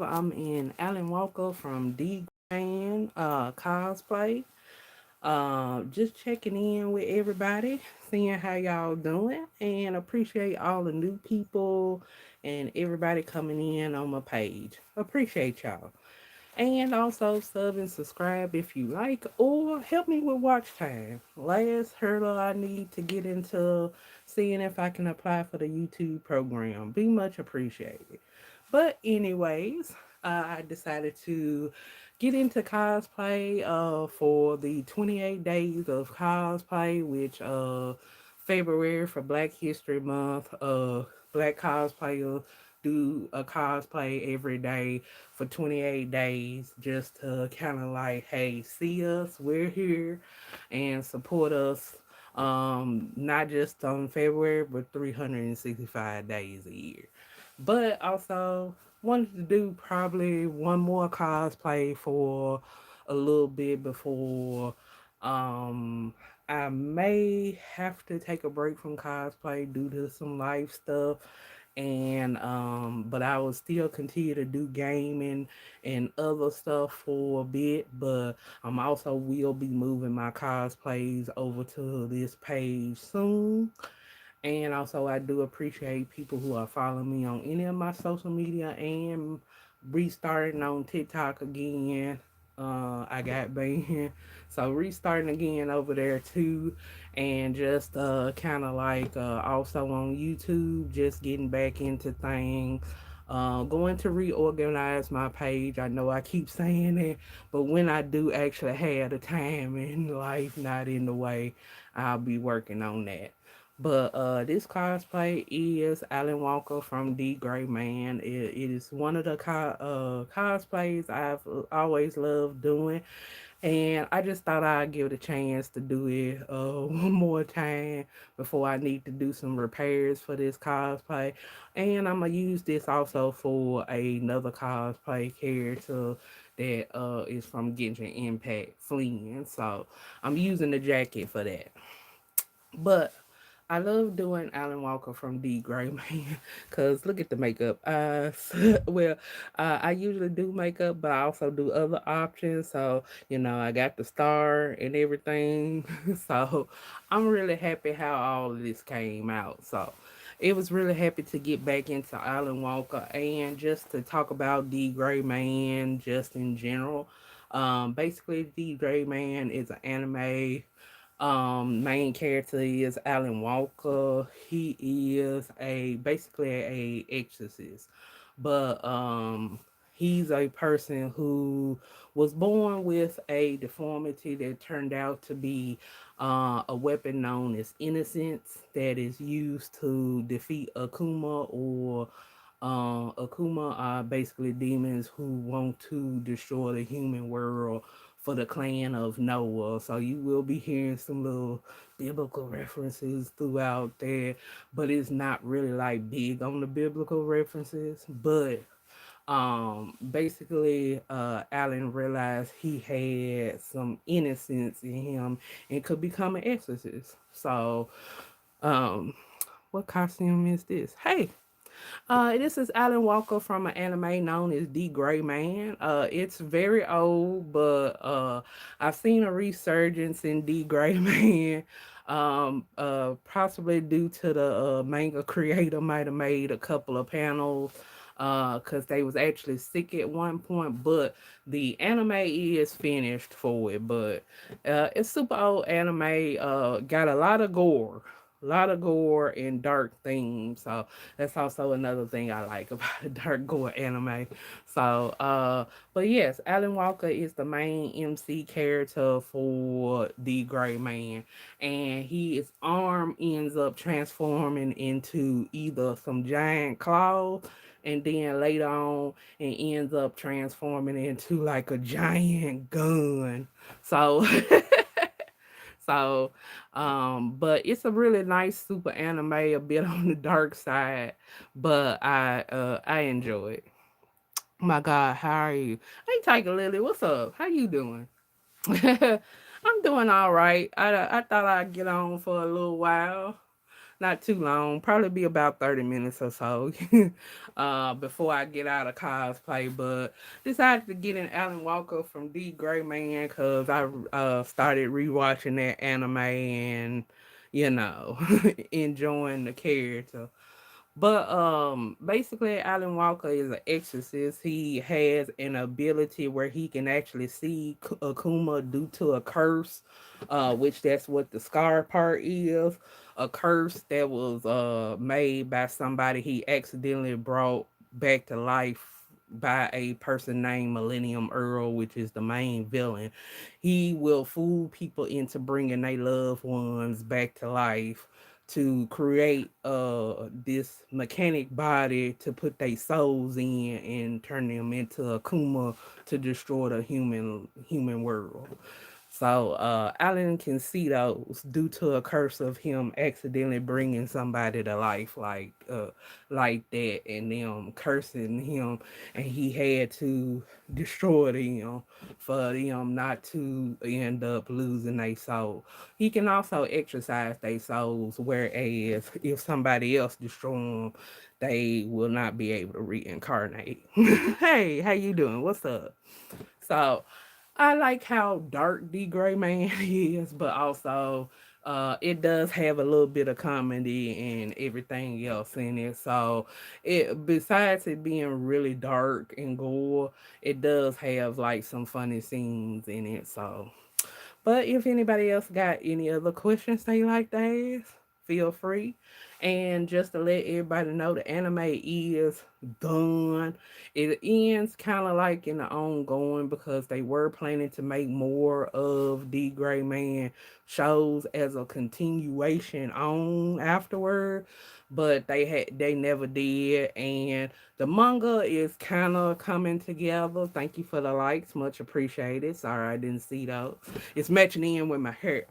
I'm in Alan Walker from D Grand Cosplay. Just checking in with everybody, seeing how y'all doing, and appreciate all the new people and everybody coming in on my page. Appreciate y'all. And also sub and subscribe if you like, or help me with watch time. Last hurdle I need to get into seeing if I can apply for the YouTube program. Be much appreciated. But anyways, I decided to get into cosplay for the 28 days of cosplay, which February for Black History Month. Black cosplayers do a cosplay every day for 28 days just to kind of like, hey, see us, we're here, and support us. Not just on February, but 365 days a year. But also wanted to do probably one more cosplay for a little bit before I may have to take a break from cosplay due to some life stuff, and but I will still continue to do gaming and other stuff for a bit. But I'm also will be moving my cosplays over to this page soon. And also, I do appreciate people who are following me on any of my social media and restarting on TikTok again. I got banned, so restarting again over there too, and just kind of like also on YouTube, just getting back into things. Going to reorganize my page. I know I keep saying it, but when I do actually have the time and life not in the way, I'll be working on that. But this cosplay is Alan Walker from The Gray Man. It is one of the cosplays I've always loved doing, and I just thought I'd give it a chance to do it one more time before I need to do some repairs for this cosplay. And I'm gonna use this also for another cosplay character that is from Genshin Impact, Flynn. So I'm using the jacket for that. But I love doing Alan Walker from D Gray Man because look at the makeup. Well, I usually do makeup, but I also do other options. So, I got the star and everything. So, I'm really happy how all of this came out. So, it was really happy to get back into Alan Walker and just to talk about D Gray Man just in general. Basically, D Gray Man is an anime main character is Alan Walker. He is a basically a exorcist, but he's a person who was born with a deformity that turned out to be a weapon known as innocence that is used to defeat Akuma or Akuma are basically demons who want to destroy the human world for the clan of Noah. So you will be hearing some little biblical references throughout there, but it's not really like big on the biblical references. But basically Alan realized he had some innocence in him and could become an exorcist. So um what costume is this? Hey, this is Alan Walker from an anime known as The Gray Man. It's very old, but I've seen a resurgence in The Gray Man. Possibly due to the manga creator might have made a couple of panels because they was actually sick at one point, but the anime is finished for it. But it's super old anime. Got a lot of gore and dark themes. So that's also another thing I like about a dark gore anime. So, but yes, Alan Walker is the main MC character for the Gray Man, and his arm ends up transforming into either some giant claws, and then later on, it ends up transforming into like a giant gun. So. So, but it's a really nice super anime, a bit on the dark side, but I enjoy it. My God, how are you? Hey, Tiger Lily, what's up? How you doing? I'm doing all right. I thought I'd get on for a little while. not too long, probably be about 30 minutes or so before I get out of cosplay. But decided to get in Alan Walker from D Gray Man because I started rewatching that anime and, you know, enjoying the character. But basically Alan Walker is an exorcist. He has an ability where he can actually see Akuma due to a curse, which that's what the scar part is. A curse that was made by somebody he accidentally brought back to life by a person named Millennium Earl, which is the main villain. He will fool people into bringing their loved ones back to life to create this mechanic body to put their souls in and turn them into a Kuma to destroy the human world. So Alan can see those due to a curse of him accidentally bringing somebody to life like that, and them cursing him, and he had to destroy them for them not to end up losing their soul. He can also exercise their souls, whereas if somebody else destroy them, they will not be able to reincarnate. Hey, how you doing? What's up? So I like how dark the Gray Man is, but also it does have a little bit of comedy and everything else in it. So it, besides it being really dark and gore, it does have like some funny scenes in it. So, but if anybody else got any other questions they like to ask, feel free. And just to let everybody know, the anime is done. It ends kind of like in the ongoing because they were planning to make more of the Gray Man shows as a continuation on afterward, but they never did. And the manga is kind of coming together. Thank you for the likes, much appreciated. Sorry I didn't see those. It's matching in with my hair.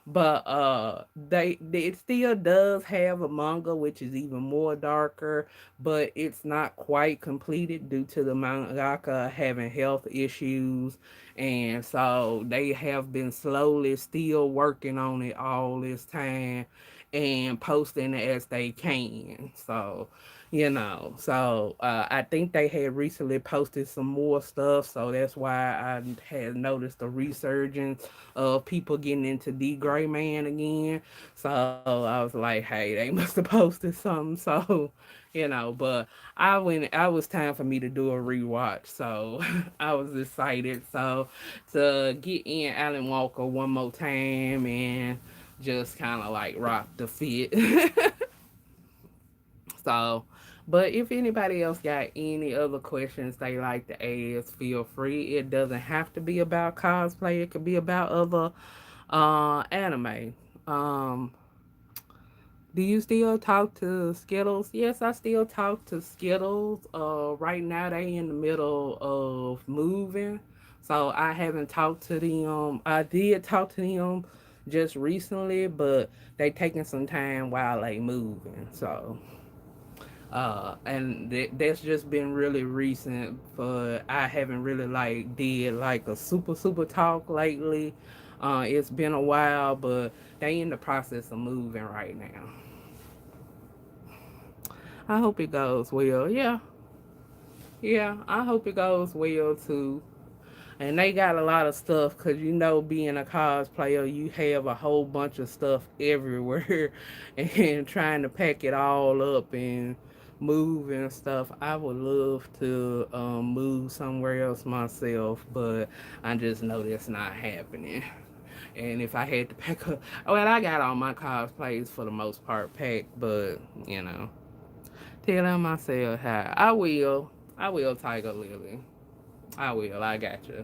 But they it still does have a manga which is even more darker, but it's not quite completed due to the mangaka having health issues, and so they have been slowly still working on it all this time and posting it as they can. So, I think they had recently posted some more stuff, so that's why I had noticed a resurgence of people getting into the Gray Man again. So I was like, hey, they must have posted something. So, but I was time for me to do a rewatch. So I was excited. So to get in Alan Walker one more time and just kind of like rock the fit. So, but if anybody else got any other questions they like to ask, feel free. It doesn't have to be about cosplay. It could be about other anime. Um, do you still talk to Skittles? Yes, I still talk to Skittles. Right now they in the middle of moving, so I haven't talked to them. I did talk to them just recently, but they taking some time while they moving. So and that's just been really recent. But I haven't really like did like a super talk lately. It's been a while, but they in the process of moving right now. I hope it goes well. Yeah, yeah. I hope it goes well too. And they got a lot of stuff because being a cosplayer, you have a whole bunch of stuff everywhere, and trying to pack it all up and move and stuff. I would love to move somewhere else myself, but I just know that's not happening. And if I had to pack up, well, I got all my cosplays for the most part packed, but you know, telling myself how I will, Tiger Lily. I will. I got you.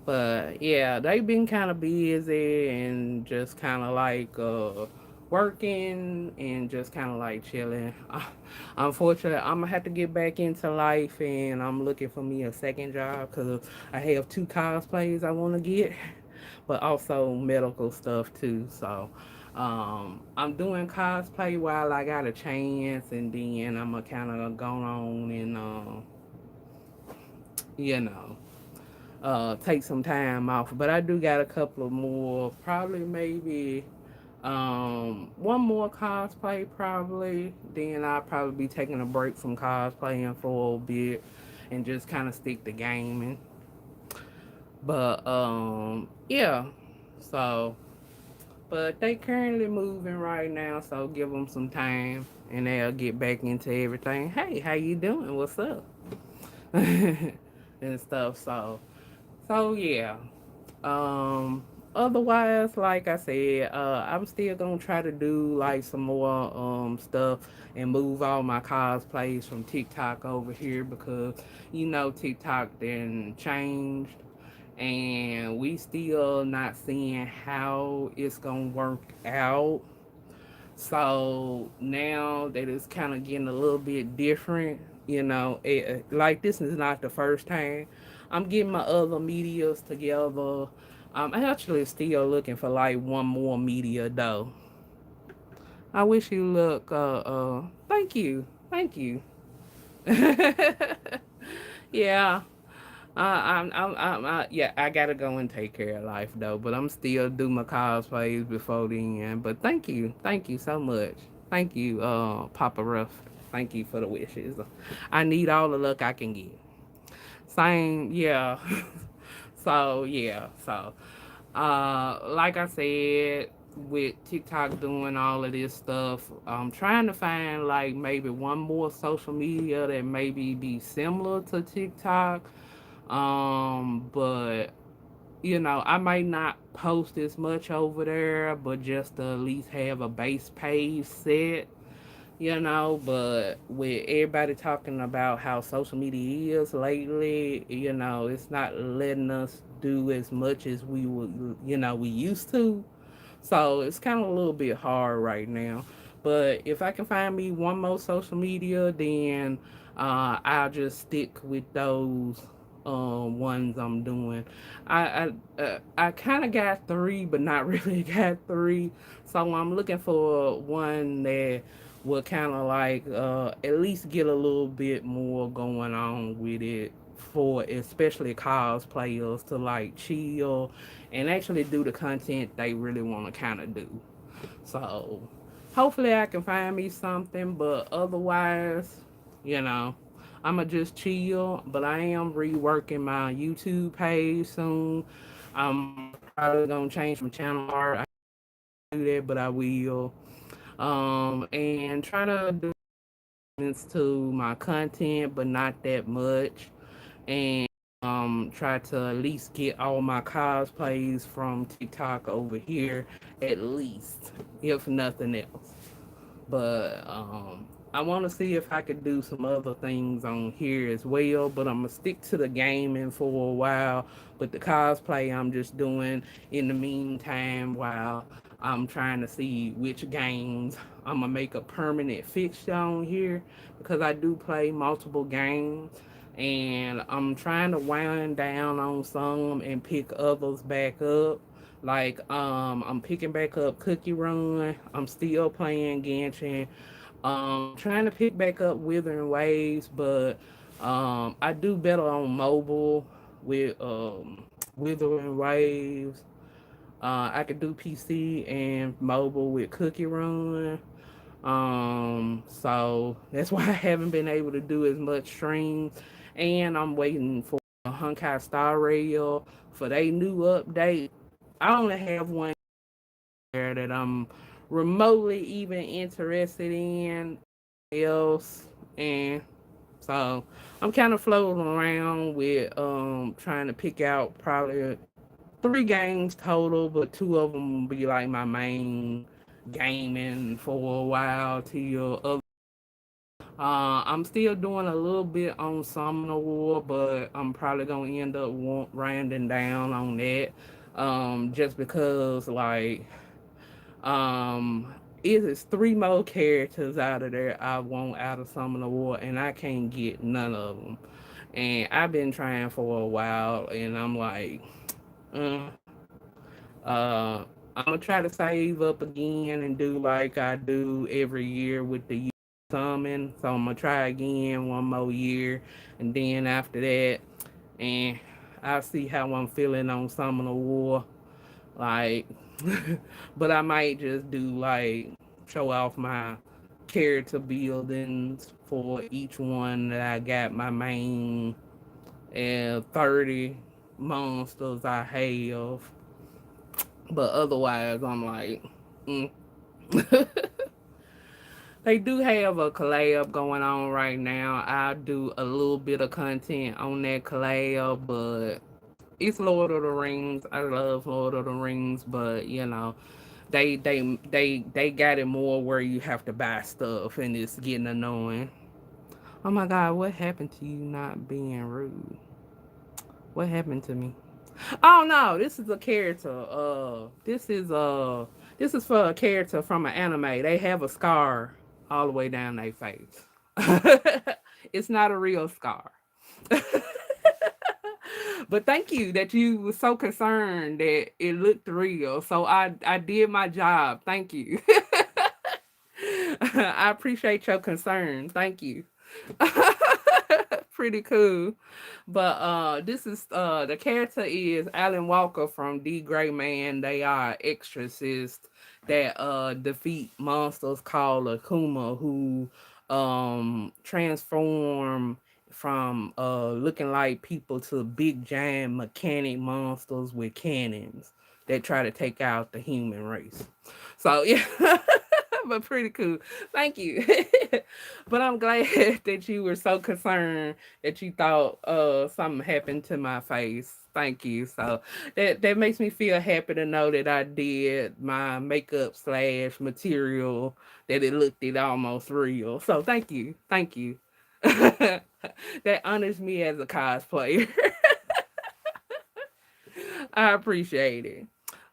But yeah, they've been kind of busy and just kind of like working and just kind of like chilling. Unfortunately, I'm gonna have to get back into life, and I'm looking for me a second job because I have two cosplays I want to get, but also medical stuff too. So I'm doing cosplay while I got a chance, and then I'm gonna kind of go on and you know take some time off. But I do got a couple of more, probably maybe One more cosplay probably. Then I'll probably be taking a break from cosplaying for a bit and just kind of stick to gaming. But yeah. So, but they currently moving right now, so give them some time and they'll get back into everything. Hey, how you doing? What's up? And stuff. So yeah. Um, Otherwise, like I said, I'm still gonna try to do like some more stuff and move all my cosplays from TikTok over here because TikTok then changed and we still not seeing how it's gonna work out. So now that it's kind of getting a little bit different, like this is not the first time. I'm getting my other medias together. I'm actually still looking for like one more media though. I wish you look. Thank you, thank you. Yeah, yeah, I gotta go and take care of life though, but I'm still do my cosplays before then. But thank you so much. Thank you, Papa Ruff. Thank you for the wishes. I need all the luck I can get. Same, yeah. So yeah, like I said, with TikTok doing all of this stuff, I'm trying to find like maybe one more social media that maybe be similar to TikTok. But I might not post as much over there, but just to at least have a base page set, but with everybody talking about how social media is lately, it's not letting us do as much as we would, we used to. So it's kind of a little bit hard right now. But if I can find me one more social media, then I'll just stick with those ones I'm doing. I kind of got three, but not really got three. So I'm looking for one that will kind of like at least get a little bit more going on with it for especially cosplayers to like chill and actually do the content they really want to kind of do. So hopefully I can find me something, but otherwise, you know, I'ma just chill. But I am reworking my YouTube page soon. I'm probably gonna change some channel art. I do that, but I will. And try to do to my content, but not that much. And try to at least get all my cosplays from TikTok over here, at least, if nothing else. But I want to see if I could do some other things on here as well. But I'm gonna stick to the gaming for a while. But the cosplay I'm just doing in the meantime while I'm trying to see which games I'm gonna make a permanent fixture on here because I do play multiple games. And I'm trying to wind down on some and pick others back up. Like I'm picking back up Cookie Run. I'm still playing Genshin. Trying to pick back up Withering Waves, but I do better on mobile with Withering Waves. I could do PC and mobile with Cookie Run. So that's why I haven't been able to do as much streams. And I'm waiting for Honkai Star Rail for their new update. I only have one there that I'm remotely even interested in else, and so I'm kind of floating around with trying to pick out probably three games total, but two of them will be like my main gaming for a while till other. I'm still doing a little bit on Summoner War, but I'm probably gonna end up rounding down on that, just because like um, it is three more characters out of there I want out of Summoner War, and I can't get none of them. And I've been trying for a while, and I'm like, uh, I'm gonna try to save up again and do like I do every year with the summon. So I'm gonna try again one more year, and then after that, and I'll see how I'm feeling on Summoner War. Like But I might just do like show off my character buildings for each one that I got my main and 30 monsters I have. But otherwise, I'm like, mm. They do have a collab going on right now. I'll do a little bit of content on that collab, but it's Lord of the Rings. I love Lord of the Rings, but they got it more where you have to buy stuff and it's getting annoying. Oh my god, what happened to you not being rude? What happened to me? Oh no, this is a character. This is for a character from an anime. They have a scar all the way down their face. It's not a real scar. But thank you that you were so concerned that it looked real. So I did my job. Thank you. I appreciate your concern. Thank you. Pretty cool. But this is the character is Alan Walker from D Greyman. They are exorcists that defeat monsters called Akuma who transform from looking like people to big giant mechanic monsters with cannons that try to take out the human race. So yeah, but pretty cool. Thank you. But I'm glad that you were so concerned that you thought something happened to my face. Thank you. So that makes me feel happy to know that I did my makeup slash material that it looked it almost real. So thank you. Thank you. That honors me as a cosplayer. I appreciate it.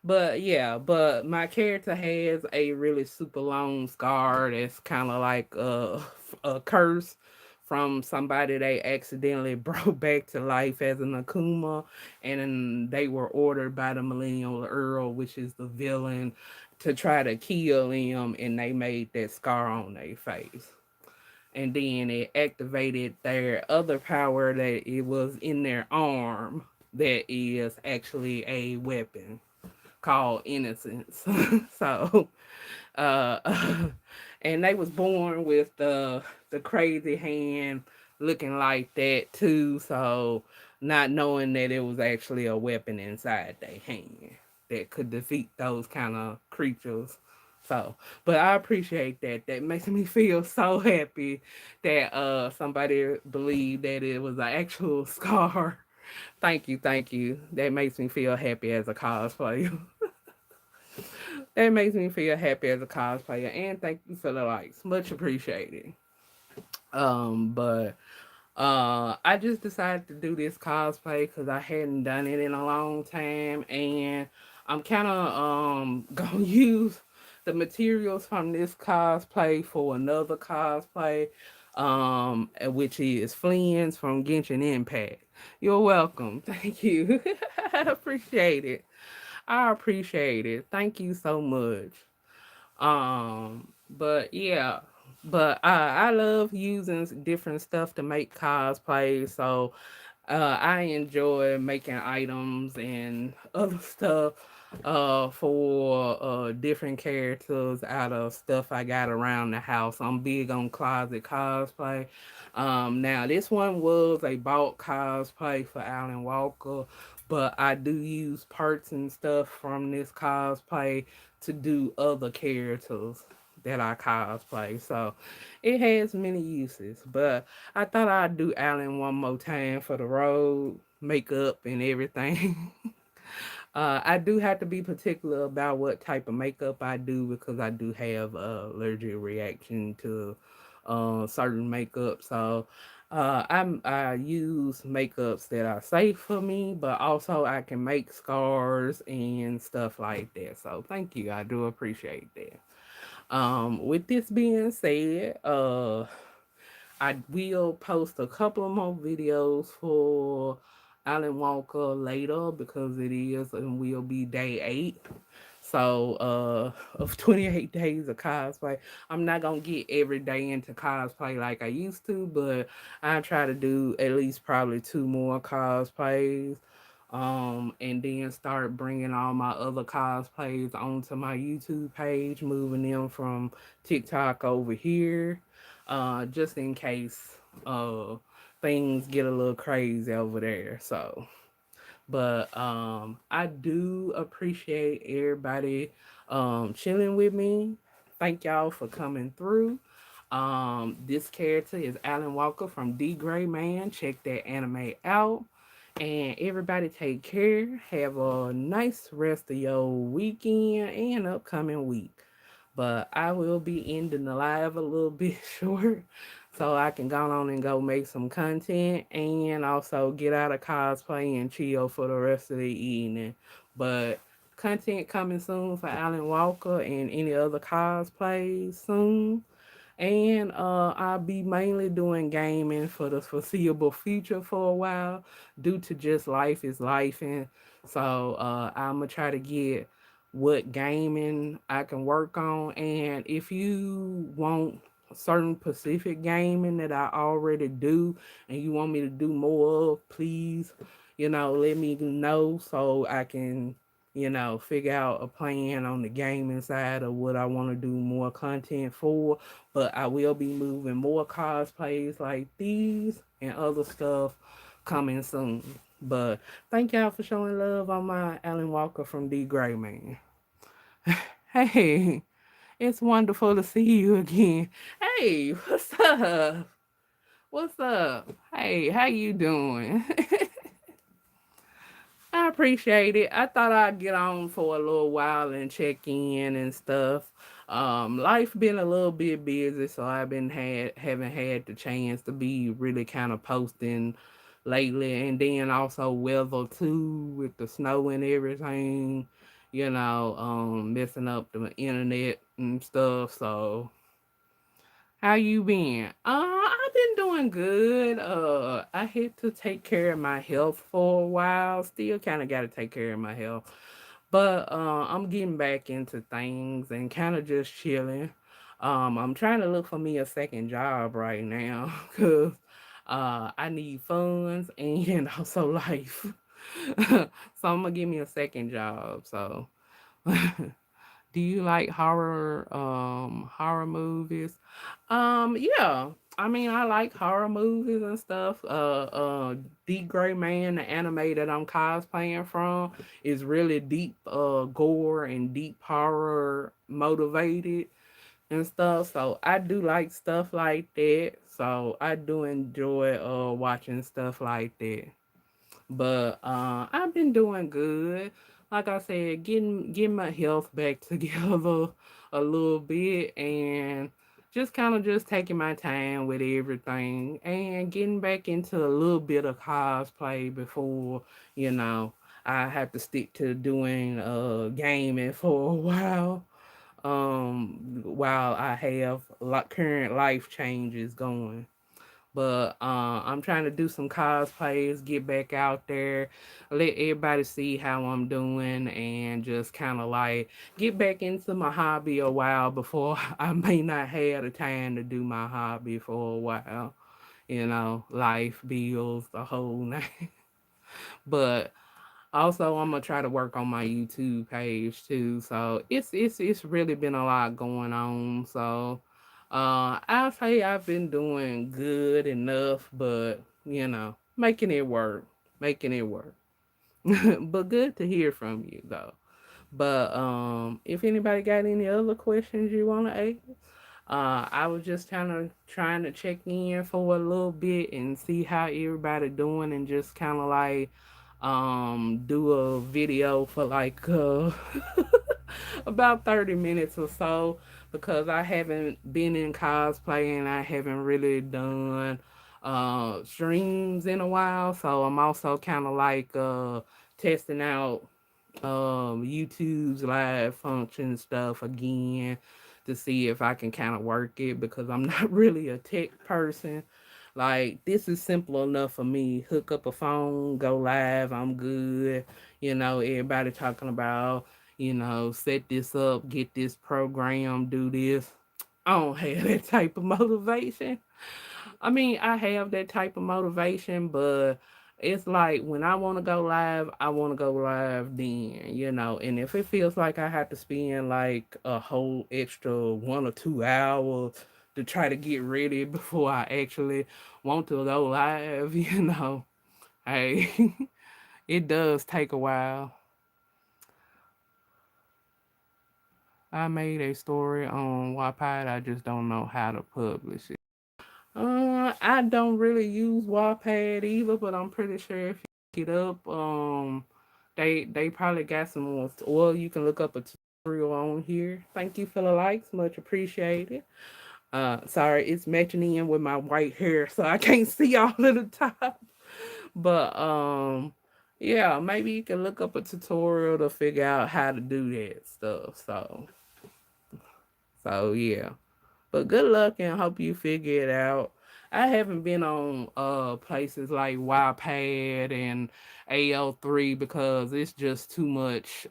But yeah, but my character has a really super long scar that's kind of like a curse from somebody they accidentally brought back to life as an Akuma, and then they were ordered by the Millennial Earl, which is the villain, to try to kill him, and they made that scar on their face. And then it activated their other power that it was in their arm that is actually a weapon called innocence. So, uh, and they was born with the crazy hand looking like that too. So, not knowing that it was actually a weapon inside their hand that could defeat those kind of creatures. So, but I appreciate that. That makes me feel so happy that somebody believed that it was an actual scar. Thank you, thank you. That makes me feel happy as a cosplayer. That makes me feel happy as a cosplayer, and thank you for the likes, much appreciated. But I just decided to do this cosplay because I hadn't done it in a long time, and I'm kind of gonna use the materials from this cosplay for another cosplay, which is Flynn's from Genshin Impact. You're welcome. Thank you. I appreciate it. I appreciate it. Thank you so much. But yeah, but I love using different stuff to make cosplay. So I enjoy making items and other stuff for different characters out of stuff I got around the house. I'm big on closet cosplay. Now this one was a bought cosplay for Alan Walker, but I do use parts and stuff from this cosplay to do other characters that I cosplay. So it has many uses. But I thought I'd do Alan one more time for the road, makeup and everything. I do have to be particular about what type of makeup I do because I do have allergic reaction to certain makeup. So I use makeups that are safe for me, but also I can make scars and stuff like that. So thank you. I do appreciate that. With this being said, I will post a couple of more videos for Alan Walker later because it is and will be day 8. So, of 28 days of cosplay. I'm not gonna get every day into cosplay like I used to, but I try to do at least probably 2 more cosplays And then start bringing all my other cosplays onto my YouTube page, moving them from TikTok over here, just in case uh things get a little crazy over there. So, but I do appreciate everybody chilling with me. Thank y'all for coming through. This character is Alan Walker from D Gray Man. Check that anime out. And everybody take care. Have a nice rest of your weekend and upcoming week. But I will be ending the live a little bit short so I can go on and go make some content and also get out of cosplay and chill for the rest of the evening. But content coming soon for Alan Walker and any other cosplays soon. And I'll be mainly doing gaming for the foreseeable future for a while due to just life is life. And so I'm going to try to get what gaming I can work on. And if you want certain specific gaming that I already do and you want me to do more of, please, let me know so I can figure out a plan on the gaming side of what I want to do more content for. But I will be moving more cosplays like these and other stuff coming soon. But thank y'all for showing love on my Alan Walker from D Gray Man. Hey, it's wonderful to see you again. Hey, what's up? What's up? Hey, how you doing? I appreciate it. I thought I'd get on for a little while and check in and stuff. Life been a little bit busy, so I've been haven't had the chance to be really kind of posting lately, and then also weather too with the snow and everything. Messing up the internet and stuff. So how you been? I've been doing good. I had to take care of my health for a while. Still kind of got to take care of my health, but I'm getting back into things and kind of just chilling. I'm trying to look for me a second job right now because I need funds and also life. So I'm gonna give me a second job. So do you like horror movies? Yeah. I mean, I like horror movies and stuff. The Gray Man, the anime that I'm cosplaying from, is really deep gore and deep horror motivated and stuff. So I do like stuff like that. So I do enjoy watching stuff like that. But I've been doing good. Like I said, getting my health back together a little bit and just kind of just taking my time with everything and getting back into a little bit of cosplay before, you know, I have to stick to doing gaming for a while I have current life changes going. But I'm trying to do some cosplays, get back out there, let everybody see how I'm doing, and just kind of like get back into my hobby a while before I may not have the time to do my hobby for a while. Life, bills, the whole night. But also, I'm gonna try to work on my YouTube page too. So it's really been a lot going on. So I'll say I've been doing good enough, but making it work, making it work. But good to hear from you though. But if anybody got any other questions you want to ask, I was just kind of trying to check in for a little bit and see how everybody doing and just kind of like do a video for like about 30 minutes or so because I haven't been in cosplay and I haven't really done streams in a while, so I'm also kind of like testing out YouTube's live function stuff again to see if I can kind of work it because I'm not really a tech person. Like this is simple enough for me. Hook up a phone, go live, I'm good. Everybody talking about, set this up, get this program, do this. I don't have that type of motivation. I mean, I have that type of motivation, but it's like when I want to go live, I want to go live then, And if it feels like I have to spend like a whole extra 1 or 2 hours to try to get ready before I actually want to go live, hey, it does take a while. I made a story on Wattpad. I just don't know how to publish it. I don't really use Wattpad either, but I'm pretty sure if you look it up, they probably got some more. Or you can look up a tutorial on here. Thank you for the likes, much appreciated. Sorry, it's matching in with my white hair, so I can't see all of the top. But yeah, maybe you can look up a tutorial to figure out how to do that stuff. So yeah. But good luck and hope you figure it out. I haven't been on places like Wildpad and AL3 because it's just too much.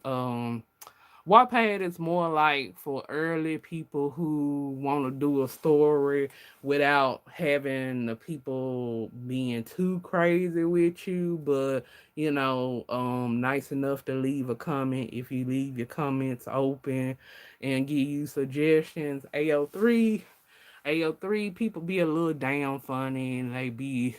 Wattpad is more like for early people who want to do a story without having the people being too crazy with you, but nice enough to leave a comment if you leave your comments open and give you suggestions. AO3 people be a little damn funny and they be,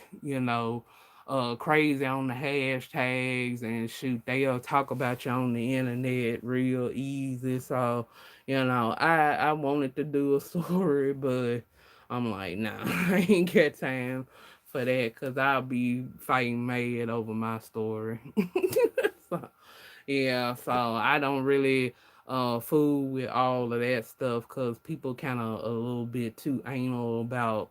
crazy on the hashtags and shoot, they'll talk about you on the internet real easy. So, I wanted to do a story, but I'm like, nah, I ain't got time for that because I'll be fighting mad over my story. So, yeah, so I don't really fool with all of that stuff because people kind of a little bit too anal about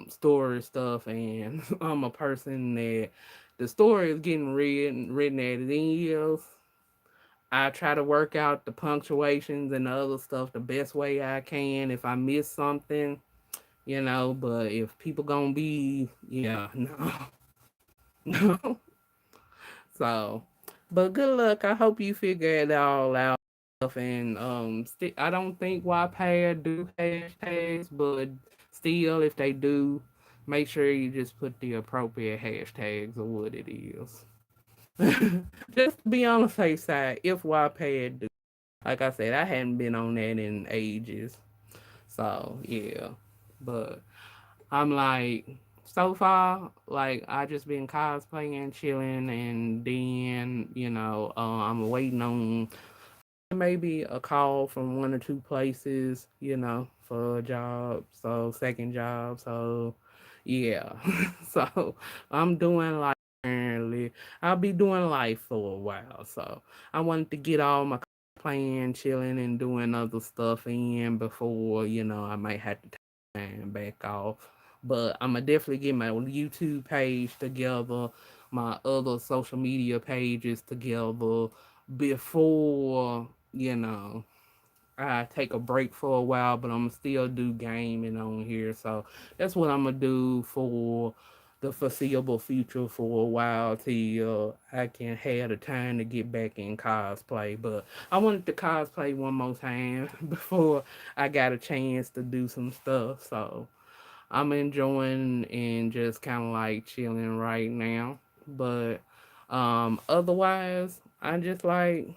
story stuff, and I'm a person that the story is getting written as it is. I try to work out the punctuations and the other stuff the best way I can. If I miss something, but if people gonna be, yeah, no, no. So, but good luck. I hope you figure it all out. And I don't think Wattpad do hashtags, but still, if they do, make sure you just put the appropriate hashtags of what it is. Just to be on the safe side, if Wattpad do. Like I said, I hadn't been on that in ages. So yeah. But I'm like, so far, like I just been cosplaying, chilling, and then I'm waiting on maybe a call from 1 or 2 places, for a job, so second job. So yeah, so I'm doing like currently. I'll be doing life for a while, so I wanted to get all my playing, chilling, and doing other stuff in before I might have to take time back off. But I'm gonna definitely get my YouTube page together, my other social media pages together before I take a break for a while, but I'm still do gaming on here. So that's what I'm gonna do for the foreseeable future for a while till I can have the time to get back in cosplay. But I wanted to cosplay one more time before I got a chance to do some stuff. So I'm enjoying and just kind of like chilling right now. But otherwise, I just like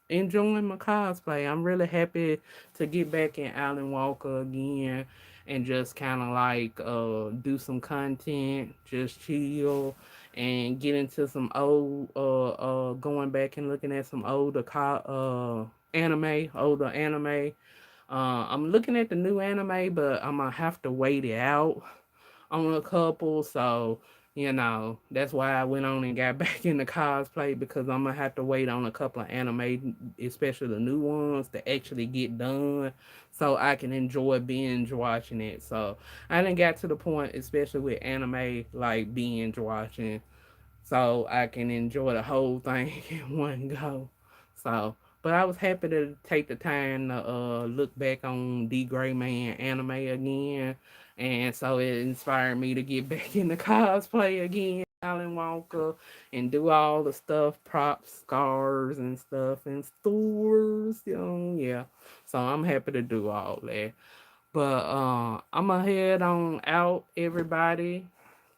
enjoying my cosplay. I'm really happy to get back in Alan Walker again and just kind of like do some content, just chill and get into some old going back and looking at some older anime. I'm looking at the new anime, but I'm gonna have to wait it out on a couple. So, that's why I went on and got back into cosplay because I'm gonna have to wait on a couple of anime, especially the new ones, to actually get done so I can enjoy binge watching it. So I didn't get to the point, especially with anime, like binge watching so I can enjoy the whole thing in one go. So, but I was happy to take the time to look back on the Greyman anime again, and so it inspired me to get back into cosplay again, Alan Walker, and do all the stuff, props, scars, and stuff, and stores. Yeah. So I'm happy to do all that. But I'm gonna head on out, everybody.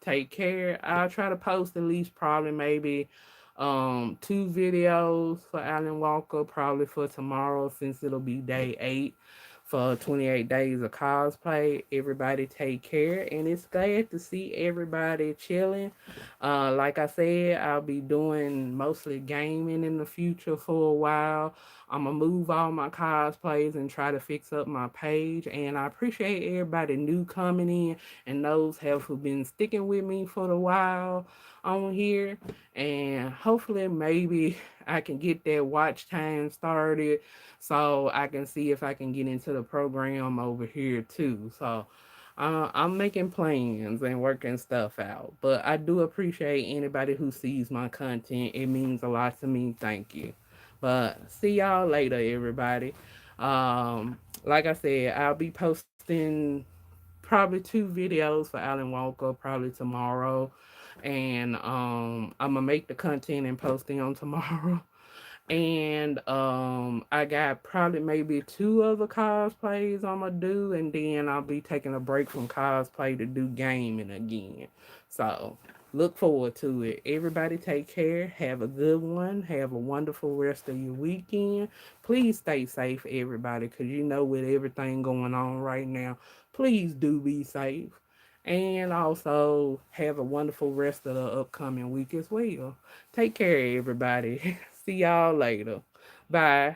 Take care. I'll try to post at least probably maybe two videos for Alan Walker probably for tomorrow since it'll be day 8 for 28 days of cosplay. Everybody take care, and it's glad to see everybody chilling. Like I said, I'll be doing mostly gaming in the future for a while. I'm gonna move all my cosplays and try to fix up my page. And I appreciate everybody new coming in and those have who been sticking with me for a while on here. And hopefully, maybe I can get that watch time started so I can see if I can get into the program over here too. So I'm making plans and working stuff out. But I do appreciate anybody who sees my content. It means a lot to me. Thank you. But see y'all later, everybody. Like I said, I'll be posting probably two videos for Alan Walker probably tomorrow, and I'm gonna make the content and post it on tomorrow. And I got probably maybe two other cosplays I'm gonna do, and then I'll be taking a break from cosplay to do gaming again. So look forward to it. Everybody take care. Have a good one. Have a wonderful rest of your weekend. Please stay safe, everybody, because you know with everything going on right now, please do be safe. And also have a wonderful rest of the upcoming week as well. Take care, everybody. See y'all later. Bye.